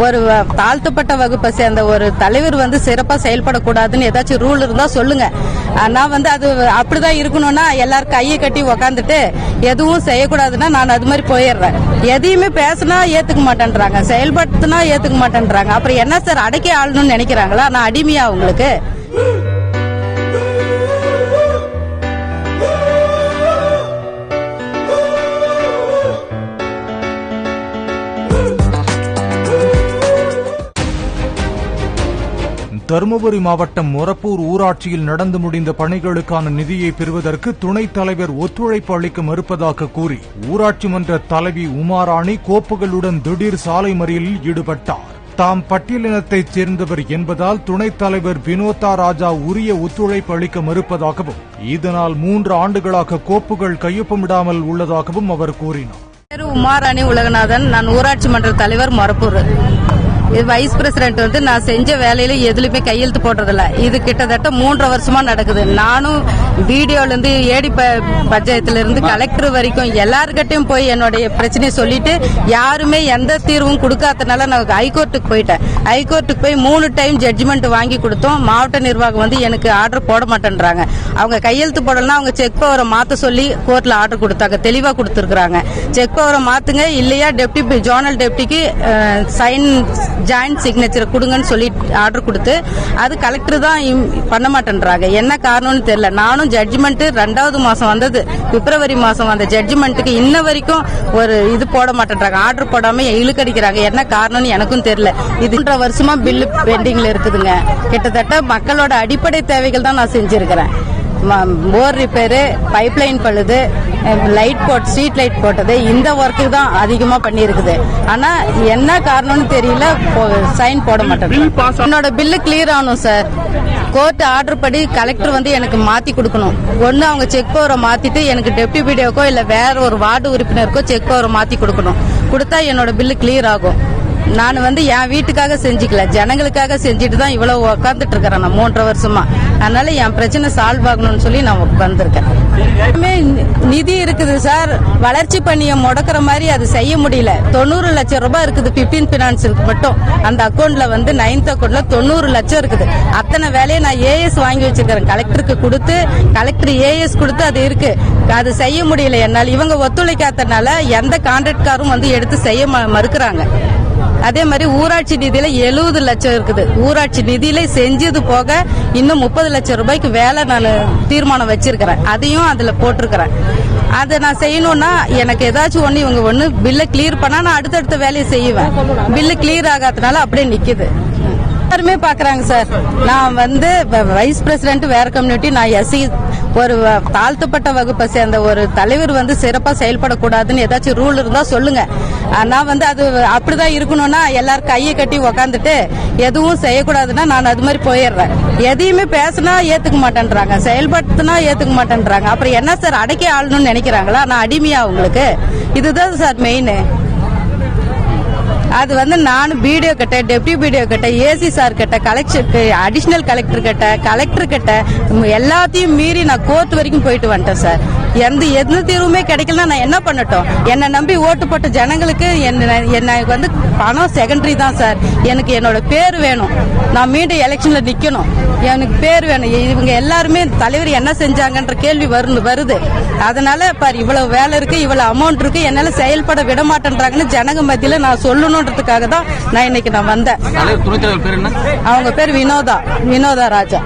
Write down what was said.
ஒரு தாழ்த்தப்பட்ட வகுப்பை சேர்ந்த ஒரு தலைவர் வந்து சிறப்பா செயல்படக்கூடாதுன்னு ஏதாச்சும் ரூல் இருந்தா சொல்லுங்க. நான் வந்து அது அப்படிதான் இருக்கணும்னா எல்லாரும் கையை கட்டி உக்காந்துட்டு எதுவும் செய்யக்கூடாதுன்னா நான் அது மாதிரி போயிடுறேன். எதையுமே பேசினா ஏத்துக்க மாட்டேன்றாங்க, செயல்படுத்தினா ஏத்துக்க மாட்டேன்றாங்க. அப்புறம் என்ன சார் அடக்கி ஆளணும்னு நினைக்கிறாங்களா? நான் அடிமையா உங்களுக்கு? தருமபுரி மாவட்டம் மொரப்பூர் ஊராட்சியில் நடந்து முடிந்த பணிகளுக்கான நிதியை பெறுவதற்கு துணைத் தலைவர் ஒத்துழைப்பு அளிக்க மறுப்பதாக கூறி ஊராட்சி மன்ற தலைவி உமாராணி கோப்புகளுடன் திடீர் சாலை மறியலில் ஈடுபட்டார். தாம் பட்டியலினத்தைச் சேர்ந்தவர் என்பதால் துணைத் தலைவர் வினோதா ராஜா உரிய ஒத்துழைப்பு அளிக்க மறுப்பதாகவும் இதனால் 3 ஆண்டுகளாக கோப்புகள் கையொப்பமிடாமல் உள்ளதாகவும் அவர் கூறினார். உமாராணி உலகநாதன், நான் ஊராட்சி மன்ற தலைவர் மொரப்பூர். வைஸ் பிரசிடென்ட் வந்து நான் செஞ்ச வேலையில எதுலயுமே கையெழுத்து போடுறதில்ல. இது கிட்டத்தட்ட 3 வருஷமா நடக்குது. நானும் வீடியோல இருந்து ஏடி பஞ்சாயத்துல இருந்து கலெக்டர் வரைக்கும் எல்லார்கிட்டையும் போய் என்னுடைய பிரச்சனையை சொல்லிட்டு யாருமே எந்த தீர்வும் கொடுக்காதனால நான் ஹைகோர்ட்டுக்கு போயிட்டேன். ஹைகோர்ட்டுக்கு போய் 3 டைம் ஜட்ஜ்மெண்ட் வாங்கி கொடுத்தோம். மாவட்ட நிர்வாகம் வந்து எனக்கு ஆர்டர் போட மாட்டேன்றாங்க. அவங்க கையெழுத்து போடலன்னா அவங்க செக் பவரை மாத்த சொல்லி கோர்ட்ல ஆர்டர் கொடுத்தாங்க, தெளிவா கொடுத்திருக்காங்க. செக் பவரை மாத்துங்க, இல்லையா டெப்டி ஜோனல் டெப்டிக்கு சைன் ஜாயிண்ட் சிக்னேச்சர் கொடுங்கன்னு சொல்லி ஆர்டர் கொடுத்து அது கலெக்டர் தான் பண்ண மாட்டேன்றாங்க. என்ன காரணம்னு தெரியல. நானும் ஜட்ஜ்மெண்ட் 2வது மாசம் வந்தது, பிப்ரவரி மாசம் வந்த ஜட்ஜ்மெண்ட்டுக்கு இன்ன வரைக்கும் ஒரு இது போட மாட்டேன்றாங்க. ஆர்டர் போடாம இழுக்கடிக்கிறாங்க. என்ன காரணம்னு எனக்கும் தெரியல. இது 3 வருஷமா பில்லு பெண்டிங்ல இருக்குதுங்க. கிட்டத்தட்ட மக்களோட அடிப்படை தேவைகள் தான் நான் செஞ்சிருக்கிறேன். போர் ரிப்பேரு, பைப்லைன் பழுது, லைட் போட் ஸ்ட்ரீட் லைட் போட்டது, இந்த ஒர்க்கு தான் அதிகமா பண்ணிருக்குது. ஆனா என்ன காரணம்னு தெரியல, சைன் போட மாட்டேன். என்னோட பில்லு கிளியர் ஆகணும் சார். கோர்ட் ஆர்டர் படி கலெக்டர் வந்து எனக்கு மாத்தி கொடுக்கணும். ஒன்னு அவங்க செக் பவரை மாத்திட்டு எனக்கு டெப்டி பிடிஓக்கோ இல்ல வேற ஒரு வார்டு உறுப்பினருக்கோ செக் பவரை மாத்தி கொடுக்கணும். கொடுத்தா என்னோட பில்லு கிளியர் ஆகும். நான் வந்து என் வீட்டுக்காக செஞ்சுக்கல, ஜனங்களுக்காக செஞ்சுட்டு தான் இவ்வளவு உட்காந்துட்டு இருக்கிறேன் நான் 3 வருஷமா. அதனால என் பிரச்சனை சால்வ் ஆகணும்னு சொல்லி நான் உட்காந்துருக்கேன். நிதி இருக்குது சார், வளர்ச்சி பணியை முடக்கிற மாதிரி அது செய்ய முடியல. 90 லட்சம் ரூபாய் இருக்குது 15 பினான்ஸுக்கு மட்டும். அந்த அக்கௌண்ட்ல வந்து 9th அக்கௌண்ட்ல 90 லட்சம் இருக்குது. அத்தனை வேலையை நான் ஏஎஸ் வாங்கி வச்சிருக்கிறேன். கலெக்டருக்கு கொடுத்து, கலெக்டர் ஏஎஸ் கொடுத்து அது இருக்கு. அது செய்ய முடியல என்னால். இவங்க ஒத்துழைக்காதனால எந்த கான்ட்ராக்ட்காரும் வந்து எடுத்து செய்ய மறுக்கிறாங்க. அதே மாதிரி ஊராட்சி நிதியில 70 லட்சம் இருக்குது. ஊராட்சி நிதியில செஞ்சது போக இன்னும் 30 லட்சம் ரூபாய்க்கு வேலை நான் தீர்மானம் வச்சிருக்கிறேன். அதையும் அதுல போட்டிருக்கிறேன். அதை நான் செய்யணும்னா எனக்கு ஏதாச்சும் ஒண்ணு இவங்க ஒண்ணு பில்லை கிளியர் பண்ணா நான் அடுத்தடுத்த வேலையை செய்வேன். பில்லு கிளியர் ஆகாதனால அப்படியே நிக்குது. எல்லாருமே பாக்குறாங்க சார். நான் வந்து வைஸ் பிரசிடென்ட் வேற கம்யூனிட்டி, நான் எஸ்சி. ஒரு தாழ்த்தப்பட்ட வகுப்பை சேர்ந்த ஒரு தலைவர் வந்து சிறப்பா செயல்படக்கூடாதுன்னு ஏதாச்சும் ரூல் இருந்தா சொல்லுங்க. நான் வந்து அது அப்படிதான் இருக்கணும்னா எல்லாரும் கையை கட்டி உக்காந்துட்டு எதுவும் செய்யக்கூடாதுன்னா நான் அது மாதிரி போயிடுறேன். எதையுமே பேசினா ஏத்துக்க மாட்டேன்றாங்க, செயல்படுத்தினா ஏத்துக்க மாட்டேன்றாங்க. அப்புறம் என்ன சார் அடக்கி ஆளணும்னு நினைக்கிறாங்களா? நான் அடிமையா உங்களுக்கு? இதுதான் சார் மெயின். அது வந்து நான் பிடிஓ கிட்ட, டெப்டி பிடிஓ கிட்ட, ஏசி சார் கிட்ட, கலெக்டருக்கு, அடிஷனல் கலெக்டர் கிட்ட, கலெக்டர் கிட்ட எல்லாத்தையும் மீறி நான் கோர்ட் வரைக்கும் போயிட்டு வந்துட்டேன் சார். எந்த தீர்வுமே கிடைக்கலன்னா நான் என்ன பண்ணட்டும்? என்னை நம்பி ஓட்டு போட்ட ஜனங்களுக்கு என்ன வந்து பணம் செகண்டரி தான் சார். எனக்கு என்னோட பேர் வேணும். நான் மீண்டும் எலெக்ஷன்ல நிக்கணும். எனக்கு பேர் வேணும். இவங்க எல்லாருமே தலைவர் என்ன செஞ்சாங்கன்ற கேள்வி வருது. அதனால பாரு இவ்வளவு வேலை இருக்கு, இவ்வளவு அமௌண்ட் இருக்கு, என்னால செயல்பட விட மாட்டேன்றாங்கன்னு ஜனங்க மத்தியில நான் சொல்லணும்ன்றதுக்காக தான் நான் இன்னைக்கு வந்தேன். அவங்க பேர் வினோதா ராஜா.